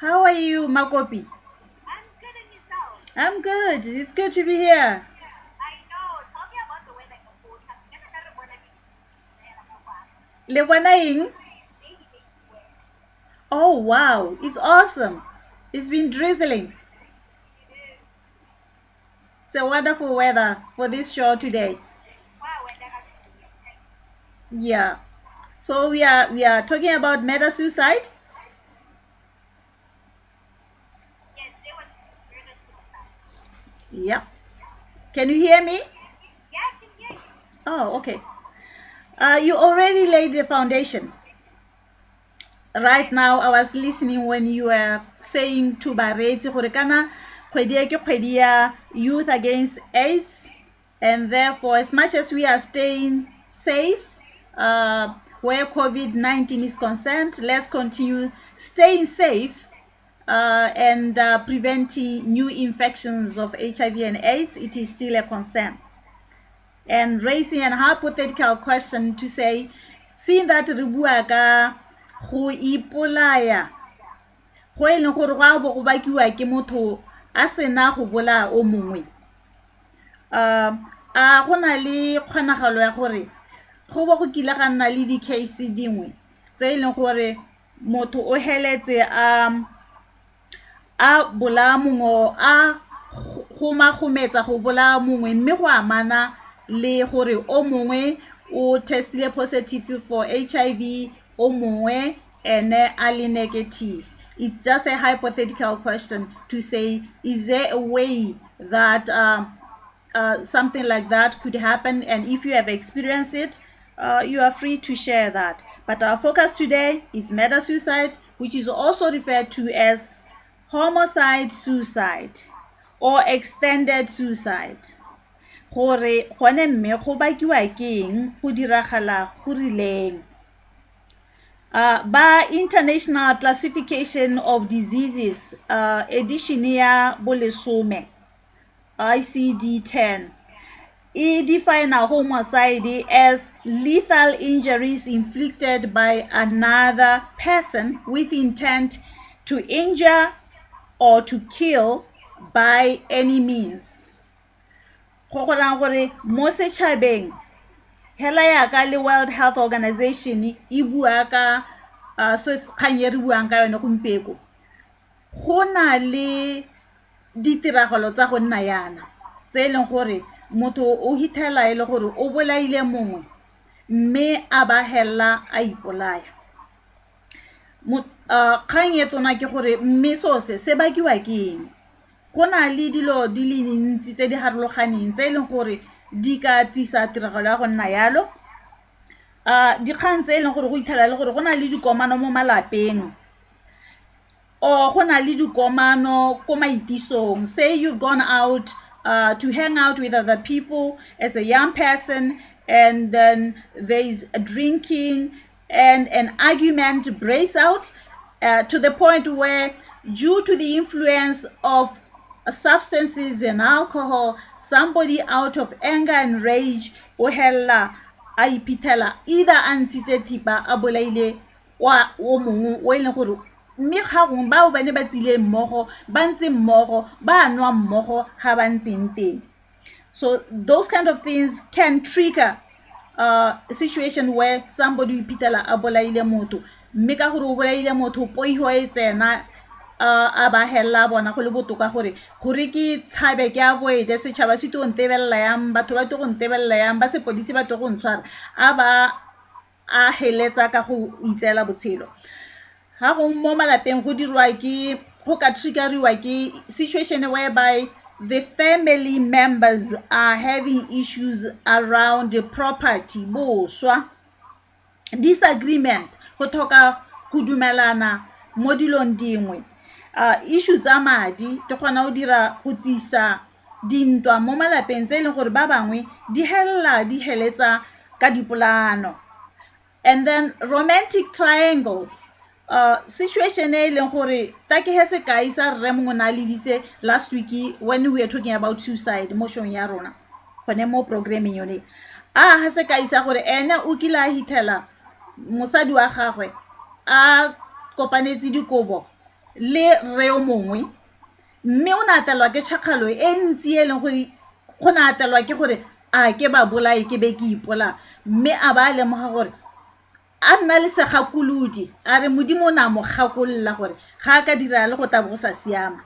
How are you, Kopi? I'm good, and yourself? I'm good. It's good to be here. I know. Tell me about the weather in the forecast. Never heard of weather Le bona eng? Oh wow, it's awesome. It's been drizzling. It's a wonderful weather for this show today. Wow, Yeah. So we are talking about murder suicide. yes, there was murder suicide. Yeah. Can you hear me? Yeah, I can hear you. Oh, okay. You already laid the foundation. Right now, I was listening when you were saying to Barreti Horekana, Youth Against AIDS, and therefore, as much as we are staying safe where COVID-19 is concerned, let's continue staying safe and preventing new infections of HIV and AIDS. It is still a concern. And raising an hypothetical question to say, seeing that Ribuaga go ipolaya go e leng gore go bo go bakiwa ke motho a sena go bola o mongwe a gona le kgonagalo ya gore go bo go kile ga nna le di case dingwe tse e leng gore motho o heletse a bola mongwe a go magometsa go bola mongwe mme go amana le gore o mongwe o testile positive for HIV o mongwe ene ali negative. It's just a hypothetical question to say, is there a way that something like that could happen? And if you have experienced it, you are free to share that. But our focus today is murder-suicide, which is also referred to as homicide-suicide or extended suicide. Gore gone mme go bakiwa keng go diragala go rileng. By International Classification of Diseases, edition ya bolesome, ICD-10, it defines a homicide as lethal injuries inflicted by another person with intent to injure or to kill by any means. Go gona gore mo setšhabeng hela ya ka le World Health Organization e bua ka so kganye re buang ka yone gompeko go na le ditiragalo tsa go nna yana tse leng gore motho o hitela ile gore o bolaile mongwe mme a ba hella a ipolaya kganye tona ke gore mme so se bakiwa keng go na le dilo di le ntsi tse di harologaneng tse leng gore di ka tisa tiragalo ya go nna yalo dikgang tse leng gore go ithala le gore go na le dikomano mo malapeng o go na le dikomano ko maitisong. Say you've gone out to hang out with other people as a young person, and then there is a drinking and an argument breaks out to the point where, due to the influence of substances and alcohol, somebody out of anger and rage o hella a ipitela either antitse thipa a bolaile wa o mongwe o ile gore mme ga go ba o bane ba tsile mmogo ba ntse mmogo ba nwa mmogo ha ba ntseng teng. So those kind of things can trigger a situation where somebody ipitela a bolaile motho mme ka gore o bolaile motho poiho e tsena a ba hella bona go le botoka gore ke tshabe ke avoid setšhaba se to ntebella yang batho ba to go ntebella yang ba sepodisi ba to go ntshwara a ba a heletsa ka go itsela botshelo ha go mo malapeng go dirwa ke go ka triggeriwa ke situation whereby the family members are having issues around the property, Boswa, disagreement, go thoka go dumelana mo dilong dingwe. Issues tsa madi te gona o dira go tsisa dintwa mo malapeng tse leng gore ba bangwe di heletsa ka dipolano. And then romantic triangles, situation e leng gore ta ke he se kai sa re mongwe na le ditse last week when we were talking about suicide motion ya rona gone mo programming yone ha se kai sa gore ene o kila hitela mosadi wa gagwe a kopanetse dikobo le re o mongwe mme o natelwa ke tšhakgalo e ntsi e leng gore go natelwa ke gore a ke ba bolae ke be ke ipola mme a ba lemoga gore a nna le segakolodi a re modimo o ne a mo gakolola gore ga a ka dira le go tabo go sa siama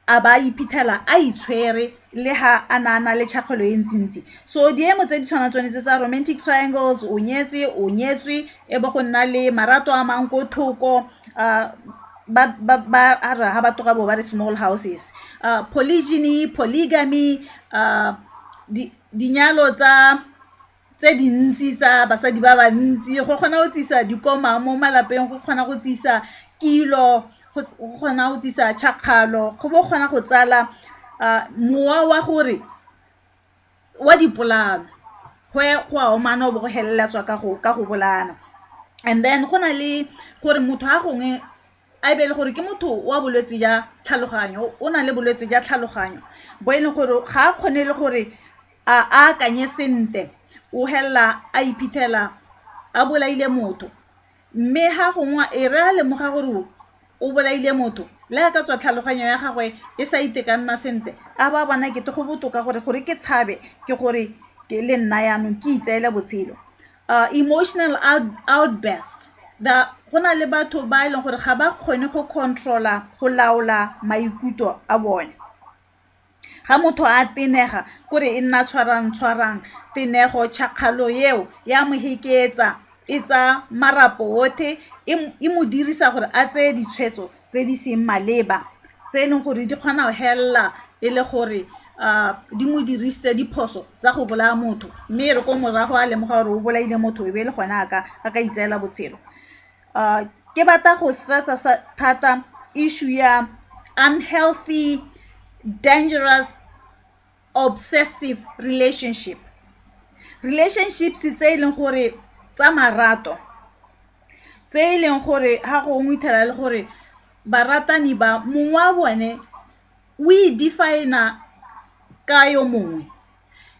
a ba iphitlhela a itshwere le ha a na le tšhakgalo e ntsintsi so diemo tse di tshwana tsone tse tsa romantic triangles o nyetswe e bo go nna le marato a mang ko thoko ba ha ba toga bo ba re small houses polygyny polygamy dinyalo tse dintsi tsa basadi ba bantsi go kgona go tsisa dikoma mo malapeng go kgona go tsisa kilo go kgona go tsisa tšhakgalo go bo kgona go tsala mowa wa gore wa dipolano go a omana o bo go helelatswa ka go bolana and then go na le gore motho a gongwe a be le gore ke motho wa bolwetse ja tlhaloganyo o na le bolwetse ja tlhaloganyo bo e leng gore ga a kgone le gore a akanye sente o hella a iphitlhela a bolaile motho mme ga gongwe e re a lemoga gore o bolaile motho le ka tswa tlhaloganyo ya gagwe e sa itekanna sente a ba bona ke go botoka gore ke tshabe ke gore ke le nna yanong ke itseela botshelo emotional outburst go na le batho ba e leng gore ga ba kgone go controla go laola maikutlo a bone ga motho a tenega kore e nna tshwarang tenego tšhakgalo eo ya mo heketsa e tsa marapo otlhe e mo dirisa gore a tseye ditshwetso tse di seng maleba tse e leng gore di kgona go helela e le gore di mo dirisitse diphoso tsa go bolaya motho mme re ko morago a lemoga gore o bolaile motho e be le gone a ka itseela botshelo ke batla go stressa thata issue ya unhealthy dangerous obsessive relationships tse e leng gore tsa marato tse e leng gore ga go ngwithela le gore baratani ba mongwe wa bone o define ka yo mongwe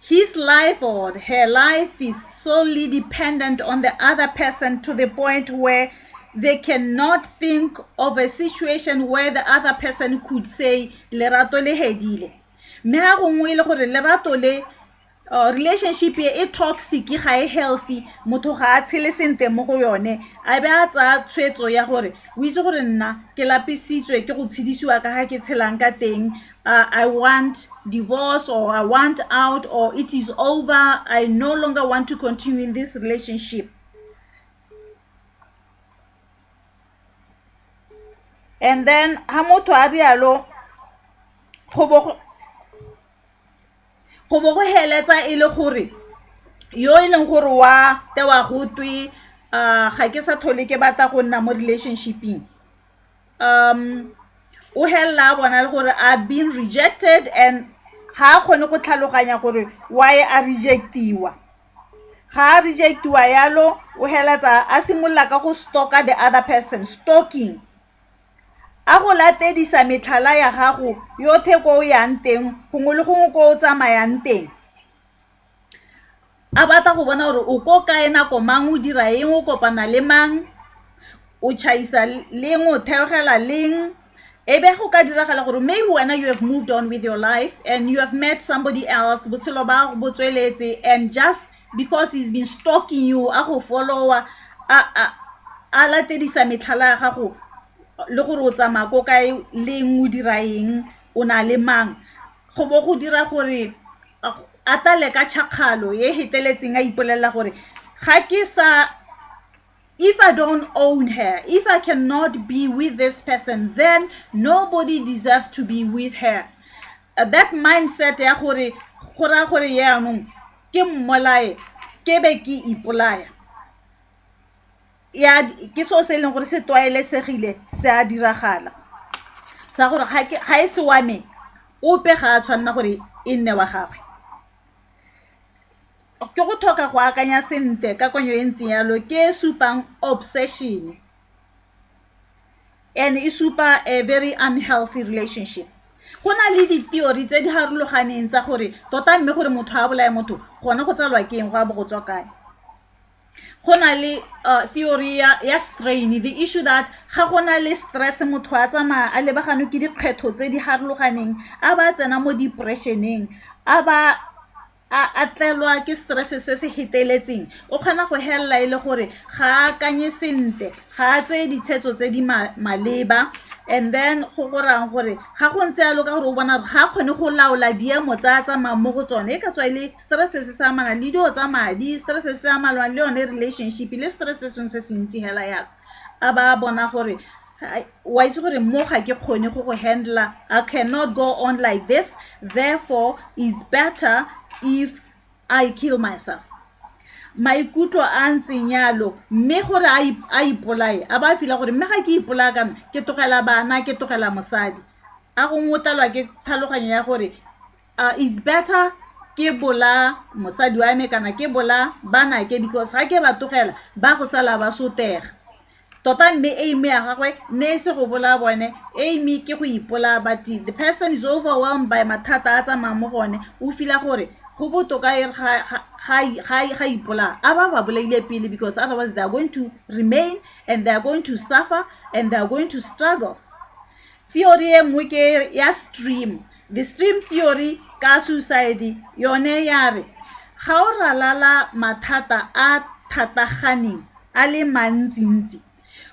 his life or her life is solely dependent on the other person to the point where they cannot think of a situation where the other person could say lerato le hedile mme ga gongwe le gore lerato le relationship e toxic ga e healthy motho ga a tshele sente mo go yone a be a tsa tshwetso ya gore o itse gore nna ke lapisitswe ke go tshedisiwa ka ga ke tshelang ka teng I want divorce or I want out or it is over I no longer want to continue in this relationship and then ha motho a rialo go bo go heletsa e le gore yo e leng gore wa tewa go twi ga ke sa thole ke batla go nna mo relationshiping o hella bona le gore I've been rejected and ha khone go tlhaloganya gore why a rejectiwa ga rejectiwa yalo o heletsa a simolla ka go stalker the other person stalking a go latedisa metlhala ya gago yotlhe ko o yang teng gongwe le gongwe ko o tsamayang teng a batla go bona gore o ko kae nako mang o dira eng o kopana le mang o tšhaisa leng o theogela leng e be go ka diragala gore maybe wena you have moved on with your life and you have met somebody else botshelo ba bo tsweletse and just because he's been stalking you a go follower a latedisa metlhala ya gago le gore o tsamaya ko kae leng o dira eng o na le mang go bo go dira gore a tale ka tšhakgalo e heteletseng a ipolelela gore ga ke sa if I don't own her if I cannot be with this person then nobody deserves to be with her that mindset ya gore gore yaanong ke mmolae ke be ke ipolaya ya ke so se leng gore se tlwaelesegile se a diragala sa gore ga e se wa me o pe ga a tshwanna gore e nne wa gagwe ke go thoka go akanya sente ka konyo e ntsi yalo ke supang obsession and e supa a very unhealthy relationship go na le di-theory tse di harologaneng tsa gore tota mme gore motho a bolae motho gona go tsalwa ke eng go a bo go tswa kae go na le theory ya strain, the issue that ga go na le stress motho a tsamaya a lebagane ke dikgetho tse di harologaneng a ba tsena mo depressioneng a ba a tlelwa ke stress se se heteletseng o kgona go hella ile gore ga a kanye sentle ga a tswe ditshwetso tse di maleba, and then go gorang gore ga go ntse a loka gore o bona ga kgone go laola diemo tsa tsamaya mo go tsone e ka tswa ile stress se se amana le dio tsa madi, stress se se amana le yone relationship le stress se se se ntsi hela ya a ba bona gore wa itse gore mo ga ke kgone go handle, I cannot go on like this, therefore is better if I kill myself. Maikutlo a ntseng yalo mme gore a ipolaye a ba fila gore mme ga ke ipolaya kana ke tlogela bana ke tlogela mosadi a go ngotalwa ke tlhaloganyo ya gore is better ke bola mosadi wa me kana ke bola bana ke, because ga ke ba tlogela ba go sala ba sotega tota mme aim ya gagwe ne se go bola bone aim ke go ipola, but the person is overwhelmed by mathata a tsamaya mo gone o fila gore go botoka e ga ipola a ba bolaile pele, because otherwise they are going to remain and they are going to suffer and they are going to struggle. Theory e nngwe ke ya stream, the stream theory ka suicide yone yare ga o ralala mathata a thataganeng a le mantsintsi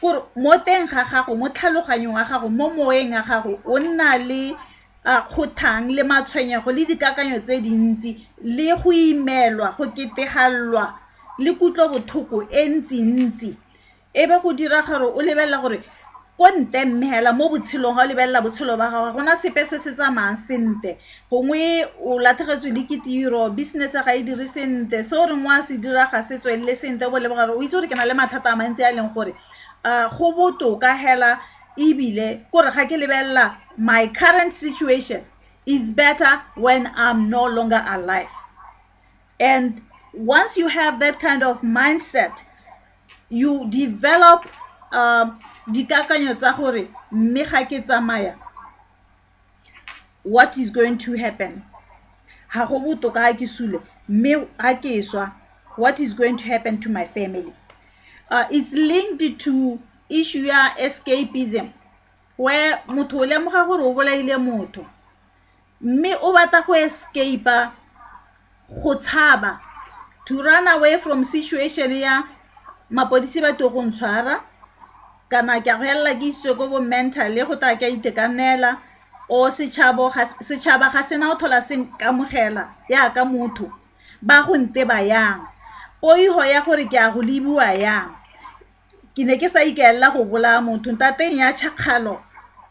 gore mo teng ga gago mo tlhaloganyong ga gago mo moeng ga gago o nna le khotang le matshwenyego le dikakanyo tse dintsi le go imelwa go ketegalwa le kutlo bothoko e ntsi e be go dira gore o lebella gore ko nte mmehela mo botshelong ga o lebella botshelo ba gago gona sepe se se tsamayang sente gongwe o latlhegetswe le ke tiro, business ga e dire sente, se o reng wa se dira ga se tswelele sente bo leba gore o itse gore ke na le mathata a mantsi a leng gore go botoka hela ibile kore ga ke lebella my current situation is better when I'm no longer alive. And once you have that kind of mindset, you develop dikakanyo tsa gore mme ga ke tsamaya what is going to happen, ha go botoka ha ke sule mme ha ke swa what is going to happen to my family. It's linked to issue ya escapism, where motho o lemoga gore o bolaile motho mme o batla go escape go tshaba, to run away from situation ya mapodisi ba to go ntshwara kana ke go hella ke iswe go bo mental go ta ke itekanela o setšhaba ga sena o thola seng kamogela ya ka motho ba go nte ba yang o iho ya gore ke a go libuwa yang ke ne ke sa ikella go bola motho ntateng ya tshakgalo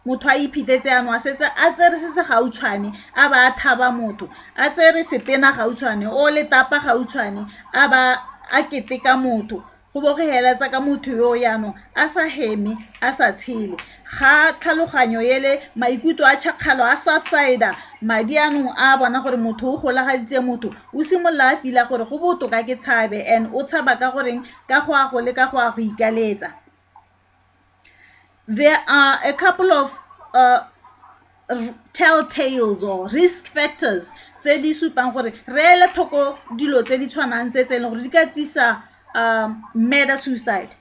motho a iphithetse ano a setse a tsere se se gautshwane a ba a thaba motho a tsere setena gautshwane o le tapa gautshwane a ba a keteka motho go bo go heletsa ka motho yo yano a sa heme a sa tshele ga tlhaloganyo yele maikutlo a tshakgalo a subside madi anong a bona gore motho o golagaditse motho o simolla a fila gore go botoka ke tshabe, and o tshaba ka goreng ka go a go le ka go a go ikaletsa. There are a couple of telltales or risk factors tse di supang gore re ele thoko dilo tse di tshwanang tse le gore di ka tsisa murder suicide.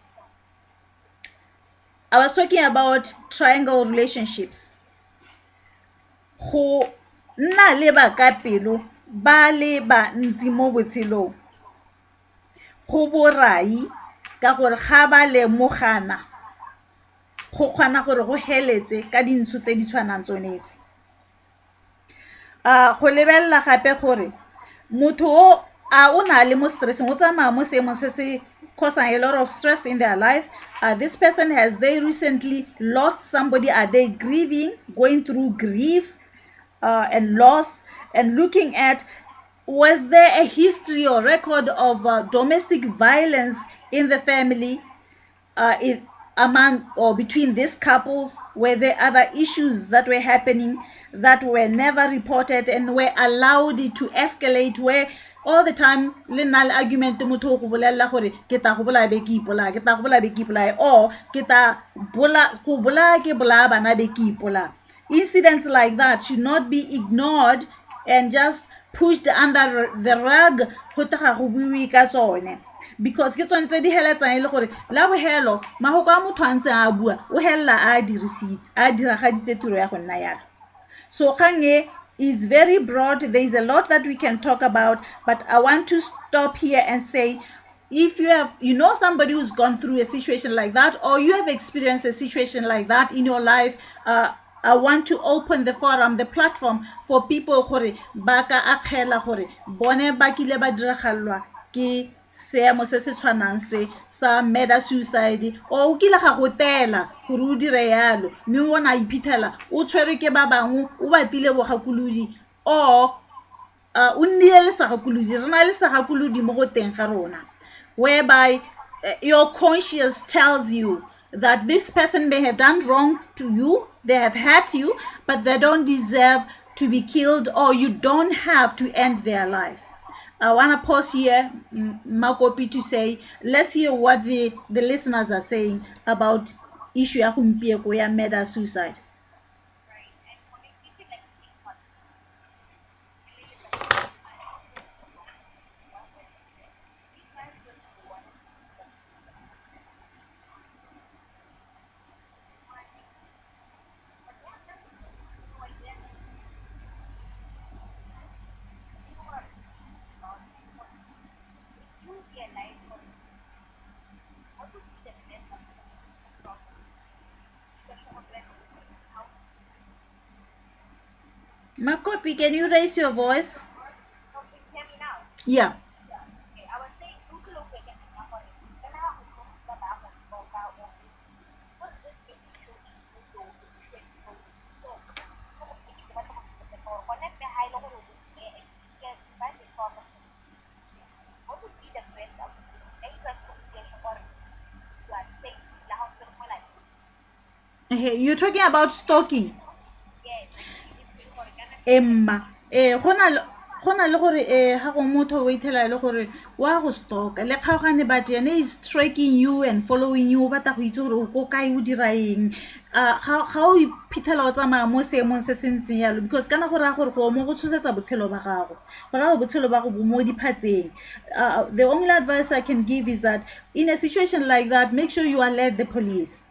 I was talking about triangle relationships. Go nna le ba ka pelo ba le ba ntsi mo botshelong go borai ka gore ga ba le mogana go kgona gore go heletse ka dintsho tse di tshwanang tsonetse. Go lebella gape gore motho o a na le mo stress o tsamaya mo seemong se se causing a lot of stress in their life. This person has they recently lost somebody, are they grieving, going through grief and loss, and looking at was there a history or record of domestic violence in the family among or between these couples? Were there other issues that were happening that were never reported and were allowed to escalate, where all the time le na le argument motho go bolella gore ke ta go bola be ke ipola, ke ta go bola be ke ipola, or ke ta bola go bola ke bola bana be ke ipola. Incidents like that should not be ignored and just pushed under the rug go tla go buiwe ka tsone because ke tsone tse di heletsang ile gore la bohelo mahoko a motho a ntse a bua o hella a dirisitse a diragaditse tiro ya go nna yalo. So khange is very broad. There is a lot that we can talk about, but I want to stop here and say, if you know somebody who's gone through a situation like that, or you have experienced a situation like that in your life, I want to open the forum, the platform for people gore baka akgela gore bone bakile ba diragallwa ke seemo se se tshwanang se sa murder suicide o kile ga gotela gore o dire yalo mme wona iphitlhela o tshwere ke ba bangwe o batile bogakolodi o nnile le sagakolodi rena le sagakolodi mo go teng ga rona, whereby your conscience tells you that this person may have done wrong to you, they have hurt you, but they don't deserve to be killed, or you don't have to end their lives. I want to pause here, Kopi, to say, let's hear what the listeners are saying about issue ya gompieko ya murder suicide. Kopi, can you raise your voice? Can you hear me now? Yeah. Okay, I was saying, Google look at it now. Then I have to go to the back and go out. What is this issue? So, connect the high level with the air and get back the problem. What would be the best of any classification or you are saying the hospital for life? Okay, you're talking about stalking. Emma gona le gore ha go motho o ithela le gore wa go stalka le kgaogane but yene is tracking you and following you bata go itse gore o go kae o dira eng ga o iphithela o tsamaya mo seemong se sentseng yalo because kana gore a gore go mo go tshosetsa botshelo ba gago gore go botshelo ba go bo mo diphatseng. The only advice I can give is that in a situation like that, make sure you alert the police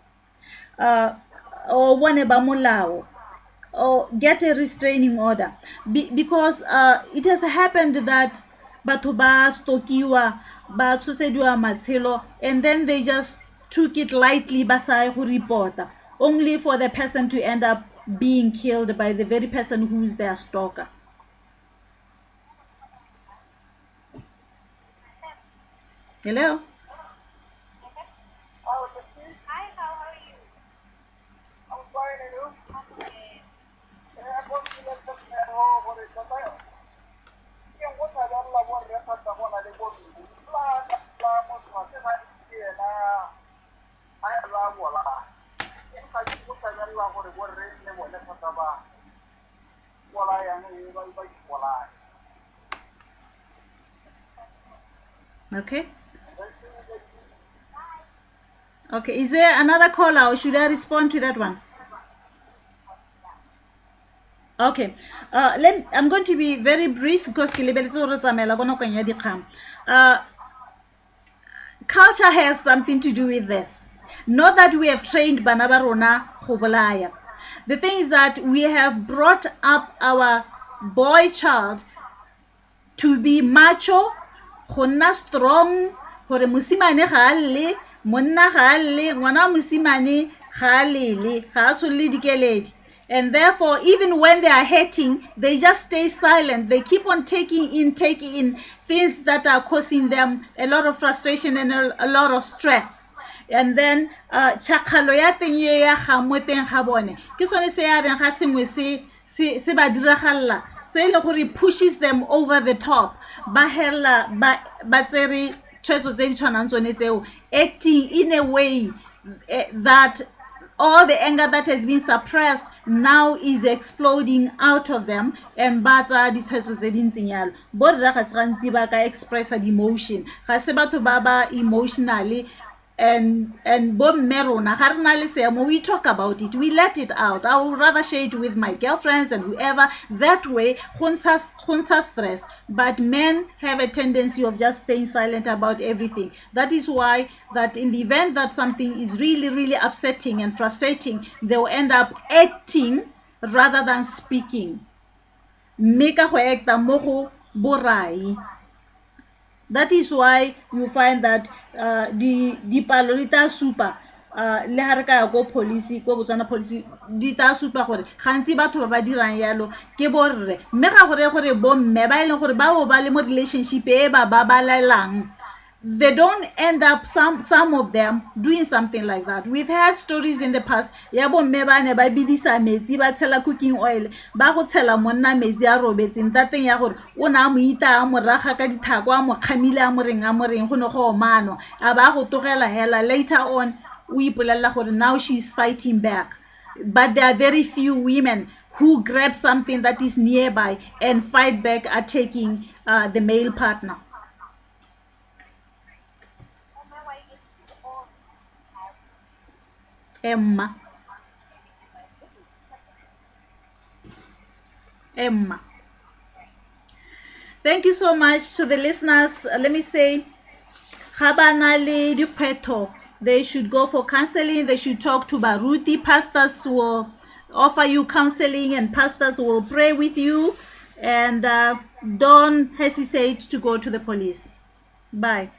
or one ba molao, or get a restraining order because it has happened that batho ba stokiwa ba tshosediwa matshelo and then they just took it lightly ba sa go reporta only for the person to end up being killed by the very person who is their stalker. Hello? Hi, how are you? I'm fine, and you? Okay. Okay, is there another caller or should I respond to that one? Okay, I'm going to be very brief because culture has something to do with this. Not that we have trained Banabarona Khobolaya. The thing is that we have brought up our boy child to be macho, khona strong, hore musimane ga alle, monna ga alle, ngwana musimane ga alle, ga tshole dikeledi. And therefore, even when they are hating, they just stay silent. They keep on taking in things that are causing them a lot of frustration and a lot of stress. And then, chakalo ya teng ye ya ga mo teng ga bone. Ke sone se ya reng ga sengwe se ba diragalla. Se le gore pushes them over the top. Ba hela ba tsere tshwetso tse di tshwanang tsone tseo, acting in a way that all the anger that has been suppressed now is exploding out of them, and batsa di tshwetso tse di ntseng yalo. Borra ga se gantsi ba ka expressa di emotion. Ga se batho ba ba emotionally and bommerona ga re na le seemo, we talk about it, we let it out. I would rather share it with my girlfriends and whoever. That way go ntsha stress. But men have a tendency of just staying silent about everything. That is why that in the event that something is really upsetting and frustrating, they will end up acting rather than speaking. Make a acta mo borai. That is why you find that the palolita super le ha re ka go police go Botswana police di ta super gore gantsi batho ba ba dirang yalo ke borre, mme ga gore bo mme ba ile gore ba bo ba le mo relationship e ba balalang. They don't end up, some of them, doing something like that. We've had stories in the past. Ya bo mme ba ne ba bidisa metsi ba tshela cooking oil ba go tshela monna metsi a robetseng tateng ya gore o na mo ita a mo raga ka dithako a mo khamile a mo reng go no go mano a ba go togela hela. Later on o ipolella gore now she's fighting back. But there are very few women who grab something that is nearby and fight back, attacking the male partner. Emma. Thank you so much to the listeners. Let me say, they should go for counseling. They should talk to Baruti. Pastors will offer you counseling and pastors will pray with you. And don't hesitate to go to the police. Bye.